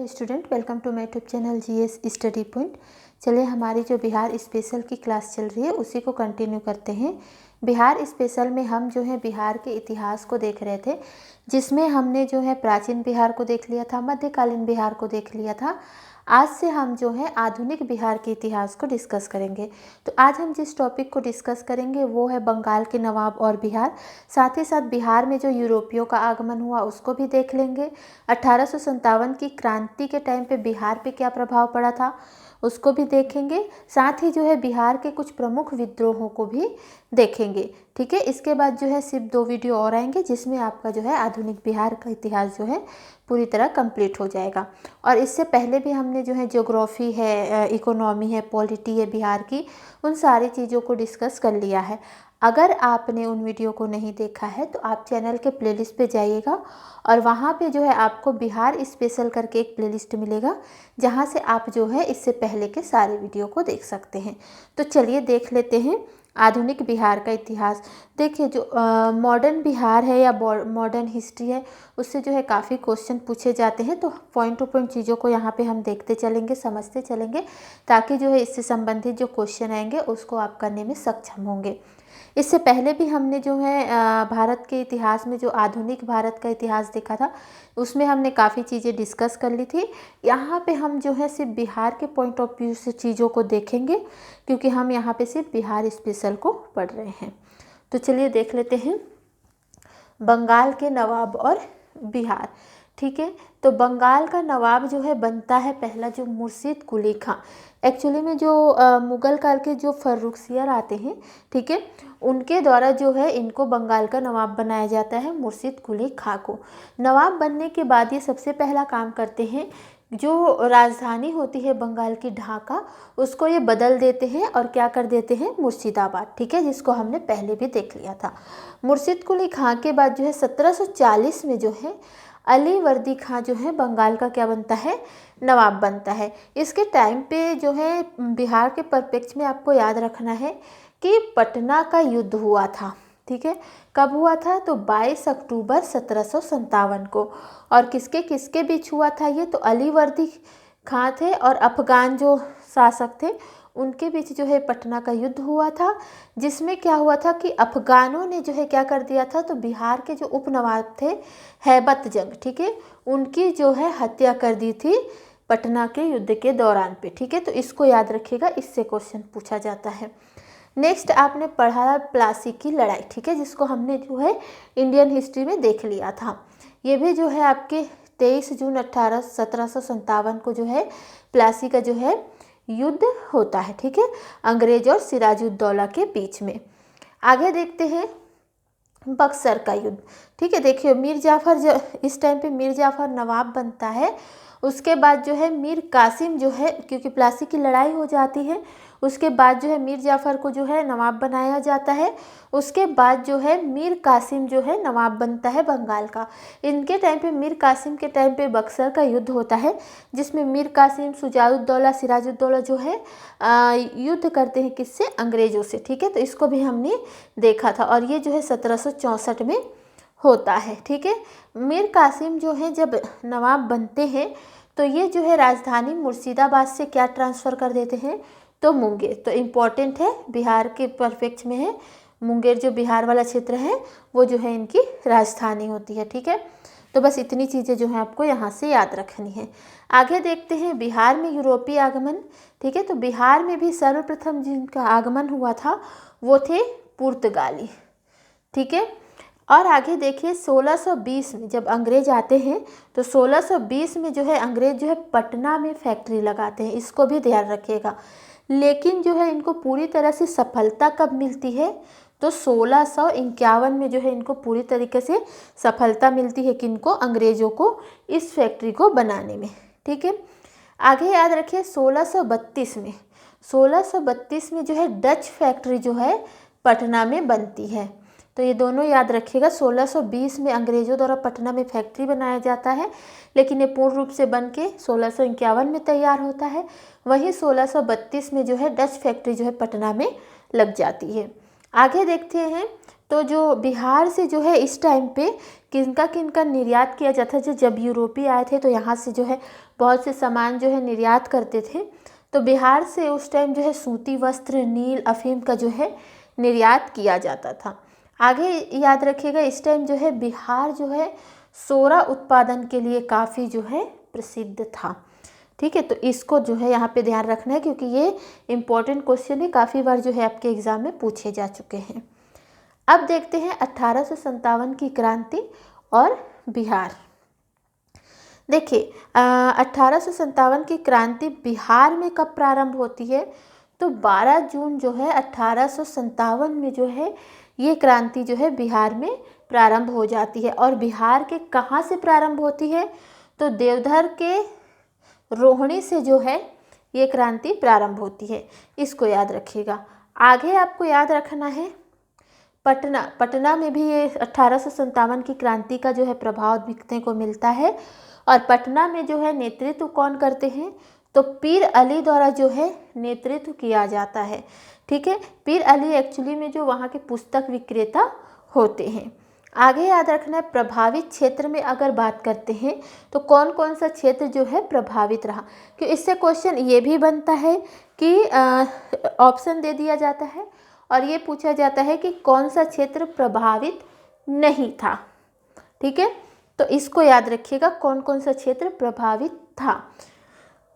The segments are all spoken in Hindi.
Hello student, welcome to my YouTube channel GS study point. चलिए, हमारी जो बिहार स्पेशल की क्लास चल रही है उसी को कंटिन्यू करते हैं। बिहार स्पेशल में हम जो है बिहार के इतिहास को देख रहे थे, जिसमें हमने जो है प्राचीन बिहार को देख लिया था, मध्यकालीन बिहार को देख लिया था। आज से हम जो है आधुनिक बिहार के इतिहास को डिस्कस करेंगे। तो आज हम जिस टॉपिक को डिस्कस करेंगे वो है बंगाल के नवाब और बिहार। साथ ही साथ बिहार में जो यूरोपियों का आगमन हुआ उसको भी देख लेंगे। 1857 की क्रांति के टाइम पे बिहार पे क्या प्रभाव पड़ा था उसको भी देखेंगे। साथ ही जो है बिहार के कुछ प्रमुख विद्रोहों को भी देखेंगे। ठीक है, इसके बाद जो है सिर्फ 2 वीडियो और आएंगे जिसमें आपका जो है आधुनिक बिहार का इतिहास जो है पूरी तरह कंप्लीट हो जाएगा। और इससे पहले भी हमने जो है ज्योग्राफी है, इकोनॉमी है, पॉलिटी है बिहार की, उन सारी चीज़ों को डिस्कस कर लिया है। अगर आपने उन वीडियो को नहीं देखा है तो आप चैनल के प्लेलिस्ट पे जाइएगा और वहाँ पे जो है आपको बिहार स्पेशल करके एक प्लेलिस्ट मिलेगा, जहाँ से आप जो है इससे पहले के सारे वीडियो को देख सकते हैं। तो चलिए देख लेते हैं आधुनिक बिहार का इतिहास। देखिए, जो मॉडर्न बिहार है या मॉडर्न हिस्ट्री है, उससे जो है काफ़ी क्वेश्चन पूछे जाते हैं। तो पॉइंट टू पॉइंट चीज़ों को यहाँ पे हम देखते चलेंगे, समझते चलेंगे, ताकि जो है इससे संबंधित जो क्वेश्चन आएंगे उसको आप करने में सक्षम होंगे। इससे पहले भी हमने जो है भारत के इतिहास में जो आधुनिक भारत का इतिहास देखा था, उसमें हमने काफ़ी चीज़ें डिस्कस कर ली थी। यहाँ पे हम जो है सिर्फ बिहार के पॉइंट ऑफ व्यू से चीज़ों को देखेंगे, क्योंकि हम यहाँ पे सिर्फ बिहार स्पेशल को पढ़ रहे हैं। तो चलिए देख लेते हैं बंगाल के नवाब और बिहार। ठीक है, तो बंगाल का नवाब जो है बनता है पहला जो मुर्शिद कुली खां। एक्चुअली में जो मुग़ल काल के जो फर्रुखसियर आते हैं, ठीक है, उनके द्वारा जो है इनको बंगाल का नवाब बनाया जाता है, मुर्शिद कुली खां को। नवाब बनने के बाद ये सबसे पहला काम करते हैं, जो राजधानी होती है बंगाल की ढाका, उसको ये बदल देते हैं और क्या कर देते हैं, मुर्शिदाबाद। ठीक है, जिसको हमने पहले भी देख लिया था। मुर्शिद कुली खां के बाद जो है 1740 में जो है अली वर्दी खां जो है बंगाल का क्या बनता है, नवाब बनता है। इसके टाइम पे जो है बिहार के परिप्रेक्ष्य में आपको याद रखना है कि पटना का युद्ध हुआ था। ठीक है, कब हुआ था, तो 22 अक्टूबर 1757 को। और किसके किसके बीच हुआ था ये, तो अली वर्दी खां थे और अफगान जो शासक थे उनके बीच जो है पटना का युद्ध हुआ था, जिसमें क्या हुआ था कि अफगानों ने जो है क्या कर दिया था, तो बिहार के जो उपनवाब थे हैबत जंग, ठीक है, उनकी जो है हत्या कर दी थी पटना के युद्ध के दौरान पे। ठीक है, तो इसको याद रखिएगा, इससे क्वेश्चन पूछा जाता है। नेक्स्ट आपने पढ़ा प्लासी की लड़ाई, ठीक है, जिसको हमने जो है इंडियन हिस्ट्री में देख लिया था। ये भी जो है आपके 23 जून 1757 को जो है प्लासी का जो है युद्ध होता है। ठीक है, अंग्रेज और सिराजुद्दौला के बीच में। आगे देखते हैं बक्सर का युद्ध। ठीक है, देखिए मीर जाफ़र जो इस टाइम पे मीर जाफ़र नवाब बनता है। उसके बाद जो है मीर कासिम जो है, क्योंकि प्लासी की लड़ाई हो जाती है, उसके बाद जो है मीर जाफ़र को जो है नवाब बनाया जाता है। उसके बाद जो है मीर कासिम जो है नवाब बनता है बंगाल का। इनके टाइम पे, मीर कासिम के टाइम पे बक्सर का युद्ध होता है, जिसमें मीर कासिम, शुजाउद्दौला, सिराजुद्दौला जो है युद्ध करते हैं किससे, अंग्रेज़ों से। ठीक है, तो इसको भी हमने देखा था और ये जो है 1764 में होता है। ठीक है, मीर कासिम जो है जब नवाब बनते हैं तो ये जो है राजधानी मुर्शिदाबाद से क्या ट्रांसफ़र कर देते हैं, तो मुंगेर। तो इम्पॉर्टेंट है, बिहार के परफेक्ट में है मुंगेर, जो बिहार वाला क्षेत्र है वो जो है इनकी राजधानी होती है। ठीक है, तो बस इतनी चीज़ें जो हैं आपको यहाँ से याद रखनी है। आगे देखते हैं बिहार में यूरोपीय आगमन। ठीक है, तो बिहार में भी सर्वप्रथम जिनका आगमन हुआ था वो थे पुर्तगाली। ठीक है, और आगे देखिए 1620 में जब अंग्रेज आते हैं तो 1620 में जो है अंग्रेज जो है पटना में फैक्ट्री लगाते हैं, इसको भी ध्यान रखिएगा। लेकिन जो है इनको पूरी तरह से सफलता कब मिलती है, तो 1651 में जो है इनको पूरी तरीके से सफलता मिलती है, किनको, अंग्रेज़ों को, इस फैक्ट्री को बनाने में। ठीक है, आगे याद रखिए 1632 में जो है डच फैक्ट्री जो है पटना में बनती है। तो ये दोनों याद रखिएगा, 1620 में अंग्रेज़ों द्वारा पटना में फैक्ट्री बनाया जाता है, लेकिन ये पूर्ण रूप से बन के 1651 में तैयार होता है। वहीं 1632 में जो है डच फैक्ट्री जो है पटना में लग जाती है। आगे देखते हैं तो जो बिहार से जो है इस टाइम पे किनका किनका निर्यात किया जाता है, जब यूरोपीय आए थे तो यहाँ से जो है बहुत से सामान जो है निर्यात करते थे। तो बिहार से उस टाइम जो है सूती वस्त्र, नील, अफीम का जो है निर्यात किया जाता था। आगे याद रखिएगा, इस टाइम जो है बिहार जो है सोरा उत्पादन के लिए काफ़ी जो है प्रसिद्ध था। ठीक है, तो इसको जो है यहाँ पे ध्यान रखना है, क्योंकि ये इम्पोर्टेंट क्वेश्चन है, काफ़ी बार जो है आपके एग्जाम में पूछे जा चुके हैं। अब देखते हैं 1857 की क्रांति और बिहार। देखिए 1857 की क्रांति बिहार में कब प्रारंभ होती है, तो 12 जून जो है 1857 में जो है ये क्रांति जो है बिहार में प्रारंभ हो जाती है। और बिहार के कहाँ से प्रारंभ होती है, तो देवधर के रोहिणी से जो है ये क्रांति प्रारंभ होती है, इसको याद रखिएगा। आगे आपको याद रखना है पटना में भी ये 1857 की क्रांति का जो है प्रभाव दिखने को मिलता है। और पटना में जो है नेतृत्व कौन करते हैं, तो पीर अली द्वारा जो है नेतृत्व किया जाता है। ठीक है, पीर अली एक्चुअली में जो वहाँ के पुस्तक विक्रेता होते हैं। आगे याद रखना है, प्रभावित क्षेत्र में अगर बात करते हैं तो कौन कौन सा क्षेत्र जो है प्रभावित रहा, क्योंकि इससे क्वेश्चन ये भी बनता है कि ऑप्शन दे दिया जाता है और ये पूछा जाता है कि कौन सा क्षेत्र प्रभावित नहीं था। ठीक है, तो इसको याद रखिएगा, कौन कौन सा क्षेत्र प्रभावित था।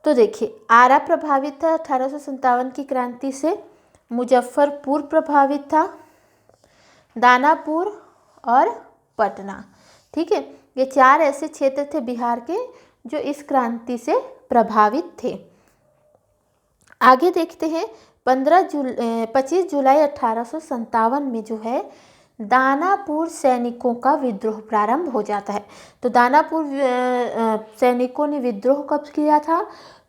तो देखिए, आरा प्रभावित था 1857 की क्रांति से, मुजफ्फरपुर प्रभावित था, दानापुर और पटना। ठीक है, ये 4 ऐसे क्षेत्र थे बिहार के जो इस क्रांति से प्रभावित थे। आगे देखते हैं 25 जुलाई 1857 में जो है दानापुर सैनिकों का विद्रोह प्रारंभ हो जाता है। तो दानापुर सैनिकों ने विद्रोह कब किया था,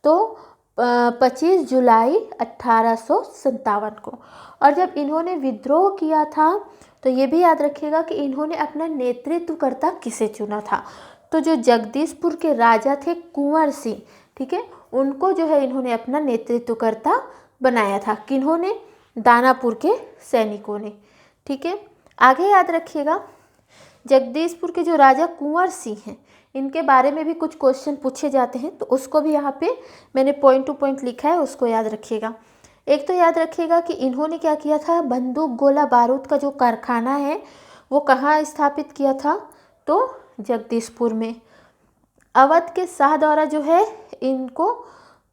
तो 25 जुलाई 1857 को। और जब इन्होंने विद्रोह किया था तो ये भी याद रखिएगा कि इन्होंने अपना नेतृत्वकर्ता किसे चुना था, तो जो जगदीशपुर के राजा थे कुंवर सिंह, ठीक है, उनको जो है इन्होंने अपना नेतृत्वकर्ता बनाया था। किन्होंने, दानापुर के सैनिकों ने। ठीक है, आगे याद रखिएगा, जगदीशपुर के जो राजा कुंवर सिंह हैं, इनके बारे में भी कुछ क्वेश्चन पूछे जाते हैं, तो उसको भी यहाँ पे मैंने पॉइंट टू पॉइंट लिखा है, उसको याद रखिएगा। एक तो याद रखिएगा कि इन्होंने क्या किया था, बंदूक, गोला बारूद का जो कारखाना है वो कहाँ स्थापित किया था, तो जगदीशपुर में। अवध के शाह द्वारा जो है इनको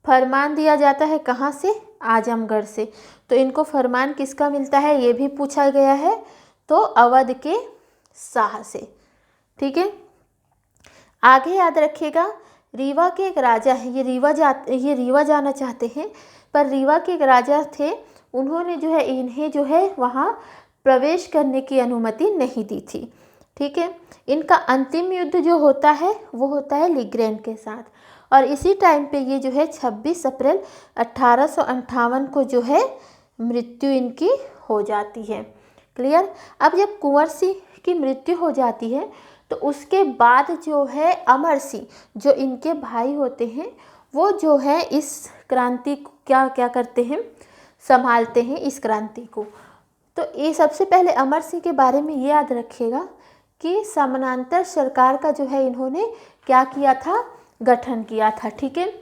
फरमान दिया जाता है, कहाँ से, आजमगढ़ से। तो इनको फरमान किसका मिलता है, ये भी पूछा गया है, तो अवध के शाह से। ठीक है, आगे याद रखिएगा, रीवा के एक राजा है, ये रीवा जाना चाहते हैं, पर रीवा के एक राजा थे, उन्होंने जो है इन्हें जो है वहाँ प्रवेश करने की अनुमति नहीं दी थी। ठीक है, इनका अंतिम युद्ध जो होता है वो होता है लीग्रैंड के साथ, और इसी टाइम पे ये जो है 26 अप्रैल 1858 को जो है मृत्यु इनकी हो जाती है। क्लियर। अब जब कुंवर सिंह की मृत्यु हो जाती है तो उसके बाद जो है अमर सिंह, जो इनके भाई होते हैं, वो जो है इस क्रांति को क्या करते हैं, संभालते हैं इस क्रांति को। तो ये सबसे पहले अमर सिंह के बारे में ये याद रखिएगा कि समानांतर सरकार का जो है इन्होंने क्या किया था, गठन किया था। ठीक है,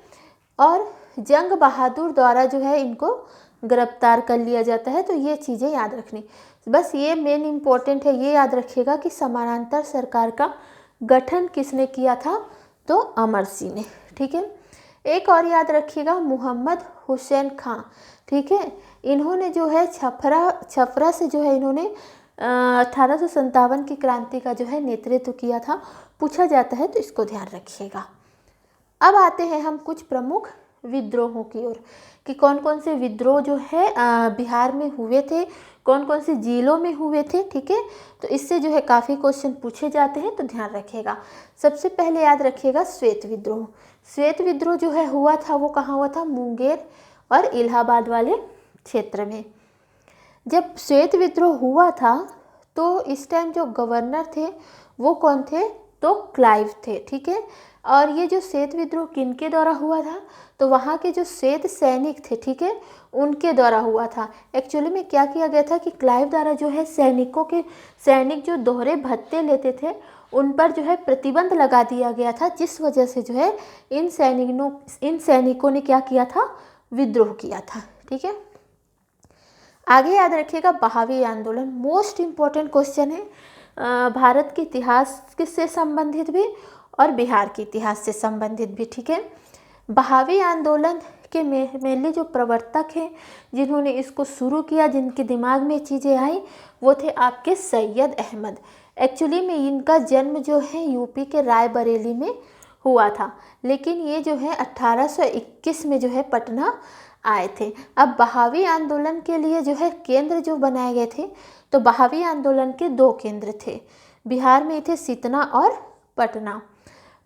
और जंग बहादुर द्वारा जो है इनको गिरफ्तार कर लिया जाता है। तो ये चीज़ें याद रखनी, बस ये मेन इम्पोर्टेंट है, ये याद रखिएगा कि समानांतर सरकार का गठन किसने किया था, तो अमर सिंह ने। ठीक है, एक और याद रखिएगा, मोहम्मद हुसैन खां। ठीक है, इन्होंने जो है छपरा से जो है इन्होंने 1857 की क्रांति का जो है नेतृत्व किया था, पूछा जाता है, तो इसको ध्यान रखिएगा। अब आते हैं हम कुछ प्रमुख विद्रोहों की ओर कि कौन कौन से विद्रोह जो है बिहार में हुए थे, कौन कौन से जिलों में हुए थे। ठीक है, तो इससे जो है काफ़ी क्वेश्चन पूछे जाते हैं, तो ध्यान रखिएगा। सबसे पहले याद रखिएगा श्वेत विद्रोह। श्वेत विद्रोह जो है हुआ था, वो कहाँ हुआ था, मुंगेर और इलाहाबाद वाले क्षेत्र में। जब श्वेत विद्रोह हुआ था तो इस टाइम जो गवर्नर थे वो कौन थे, तो क्लाइव थे। ठीक है, और ये जो श्वेत विद्रोह किनके द्वारा हुआ था, तो वहाँ के जो श्वेत सैनिक थे, ठीक है, उनके द्वारा हुआ था। एक्चुअली में क्या किया गया था कि क्लाइव द्वारा जो है सैनिक जो दोहरे भत्ते लेते थे उन पर जो है प्रतिबंध लगा दिया गया था, जिस वजह से जो है इन सैनिकों ने क्या किया था, विद्रोह किया था। ठीक है, आगे याद रखिएगा बहावी आंदोलन मोस्ट इम्पोर्टेंट क्वेश्चन है, भारत के इतिहास से संबंधित भी और बिहार के इतिहास से संबंधित भी। ठीक है, बहावी आंदोलन के मेनली जो प्रवर्तक हैं, जिन्होंने इसको शुरू किया, जिनके दिमाग में चीज़ें आई, वो थे आपके सैयद अहमद। एक्चुअली में इनका जन्म जो है यूपी के रायबरेली में हुआ था, लेकिन ये जो है 1821 में जो है पटना आए थे। अब बहावी आंदोलन के लिए जो है केंद्र जो बनाए गए थे, तो बहावी आंदोलन के 2 केंद्र थे, बिहार में थे सितना और पटना।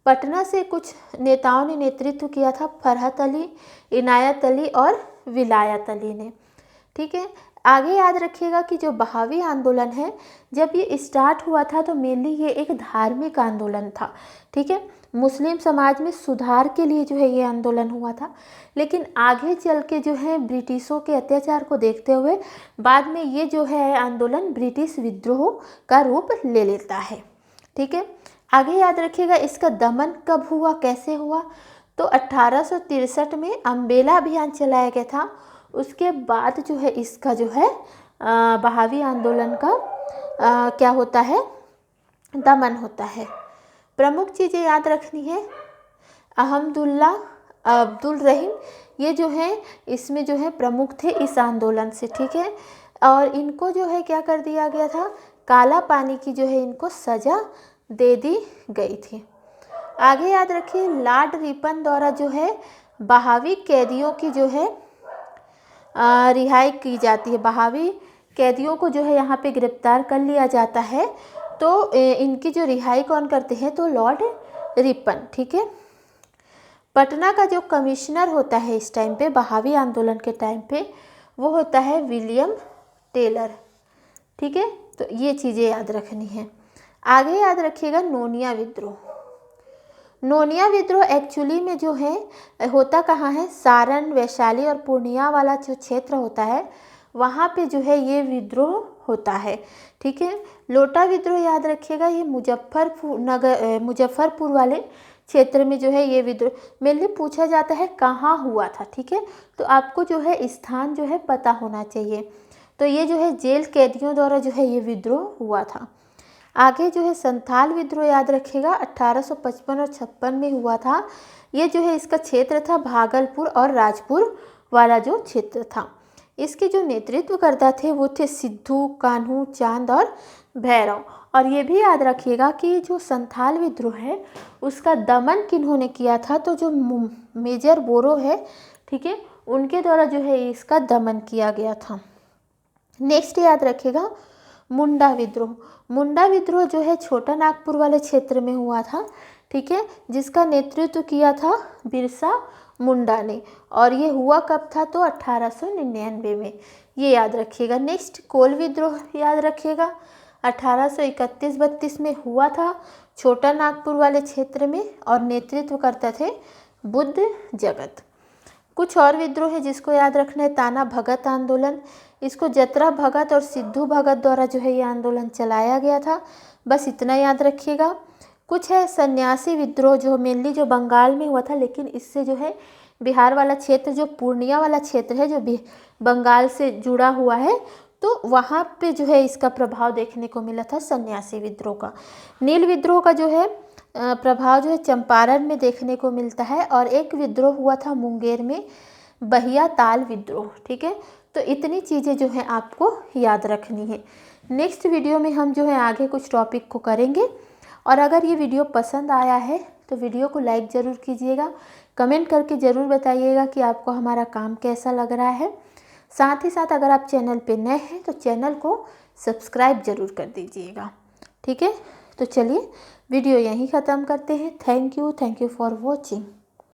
पटना से कुछ नेताओं ने नेतृत्व किया था, फरहत अली, इनायत अली और विलायत अली ने। ठीक है, आगे याद रखिएगा कि जो बहावी आंदोलन है, जब ये स्टार्ट हुआ था तो मेनली ये एक धार्मिक आंदोलन था। ठीक है, मुस्लिम समाज में सुधार के लिए जो है ये आंदोलन हुआ था, लेकिन आगे चल के जो है ब्रिटिशों के अत्याचार को देखते हुए बाद में ये जो है आंदोलन ब्रिटिश विद्रोह का रूप ले लेता है। ठीक है, आगे याद रखिएगा इसका दमन कब हुआ, कैसे हुआ, तो 1863 में अम्बेला अभियान चलाया गया था। उसके बाद जो है इसका जो है बहावी आंदोलन का क्या होता है, दमन होता है। प्रमुख चीज़ें याद रखनी है, अहमदुल्ला अब्दुल रहीम, ये जो है इसमें जो है प्रमुख थे इस आंदोलन से। ठीक है, और इनको जो है क्या कर दिया गया था, काला पानी की जो है इनको सज़ा दे दी गई थी। आगे याद रखिए लॉर्ड रिपन द्वारा जो है बहावी कैदियों की जो है रिहाई की जाती है। बहावी कैदियों को जो है यहाँ पे गिरफ्तार कर लिया जाता है, तो इनकी जो रिहाई कौन करते हैं, तो लॉर्ड रिपन। ठीक है, पटना का जो कमिश्नर होता है इस टाइम पे, बहावी आंदोलन के टाइम पे, वो होता है विलियम टेलर। ठीक है, तो ये चीज़ें याद रखनी है। आगे याद रखिएगा नोनिया विद्रोह। नोनिया विद्रोह एक्चुअली में जो है होता कहाँ है, सारण, वैशाली और पूर्णिया वाला जो क्षेत्र होता है, वहाँ पे जो है ये विद्रोह होता है। ठीक है, लोटा विद्रोह याद रखिएगा, ये मुजफ्फरपुर वाले क्षेत्र में जो है ये विद्रोह मेनली पूछा जाता है कहाँ हुआ था। ठीक है, तो आपको जो है स्थान जो है पता होना चाहिए। तो ये जो है जेल कैदियों द्वारा जो है ये विद्रोह हुआ था। आगे जो है संथाल विद्रोह याद रखिएगा, 1855 और 56 में हुआ था। ये जो है इसका क्षेत्र था भागलपुर और राजपुर वाला जो क्षेत्र था। इसके जो नेतृत्व करता थे वो थे सिद्धू, कान्हू, चांद और भैरव। और ये भी याद रखिएगा कि जो संथाल विद्रोह है उसका दमन किन्होंने किया था, तो जो मेजर बोरो है, ठीक है, उनके द्वारा जो है इसका दमन किया गया था। नेक्स्ट याद रखिएगा मुंडा विद्रोह। मुंडा विद्रोह जो है छोटा नागपुर वाले क्षेत्र में हुआ था। ठीक है, जिसका नेतृत्व किया था बिरसा मुंडा ने, और ये हुआ कब था, तो 1899 में, ये याद रखिएगा। नेक्स्ट कोल विद्रोह याद रखिएगा, 1831-32 में हुआ था छोटा नागपुर वाले क्षेत्र में, और नेतृत्व करते थे बुद्ध जगत। कुछ और विद्रोह है जिसको याद रखना है, ताना भगत आंदोलन, इसको जतरा भगत और सिद्धू भगत द्वारा जो है ये आंदोलन चलाया गया था, बस इतना याद रखिएगा। कुछ है सन्यासी विद्रोह, जो मेनली जो बंगाल में हुआ था, लेकिन इससे जो है बिहार वाला क्षेत्र, जो पूर्णिया वाला क्षेत्र है, जो बंगाल से जुड़ा हुआ है, तो वहाँ पे जो है इसका प्रभाव देखने को मिला था सन्यासी विद्रोह का। नील विद्रोह का जो है प्रभाव जो है चंपारण में देखने को मिलता है, और एक विद्रोह हुआ था मुंगेर में, बहिया ताल विद्रोह। ठीक है, तो इतनी चीज़ें जो है आपको याद रखनी है। नेक्स्ट वीडियो में हम जो है आगे कुछ टॉपिक को करेंगे, और अगर ये वीडियो पसंद आया है तो वीडियो को लाइक ज़रूर कीजिएगा, कमेंट करके ज़रूर बताइएगा कि आपको हमारा काम कैसा लग रहा है। साथ ही साथ अगर आप चैनल पे नए हैं तो चैनल को सब्सक्राइब ज़रूर कर दीजिएगा। ठीक है, तो चलिए वीडियो यहीं ख़त्म करते हैं। Thank you for watching.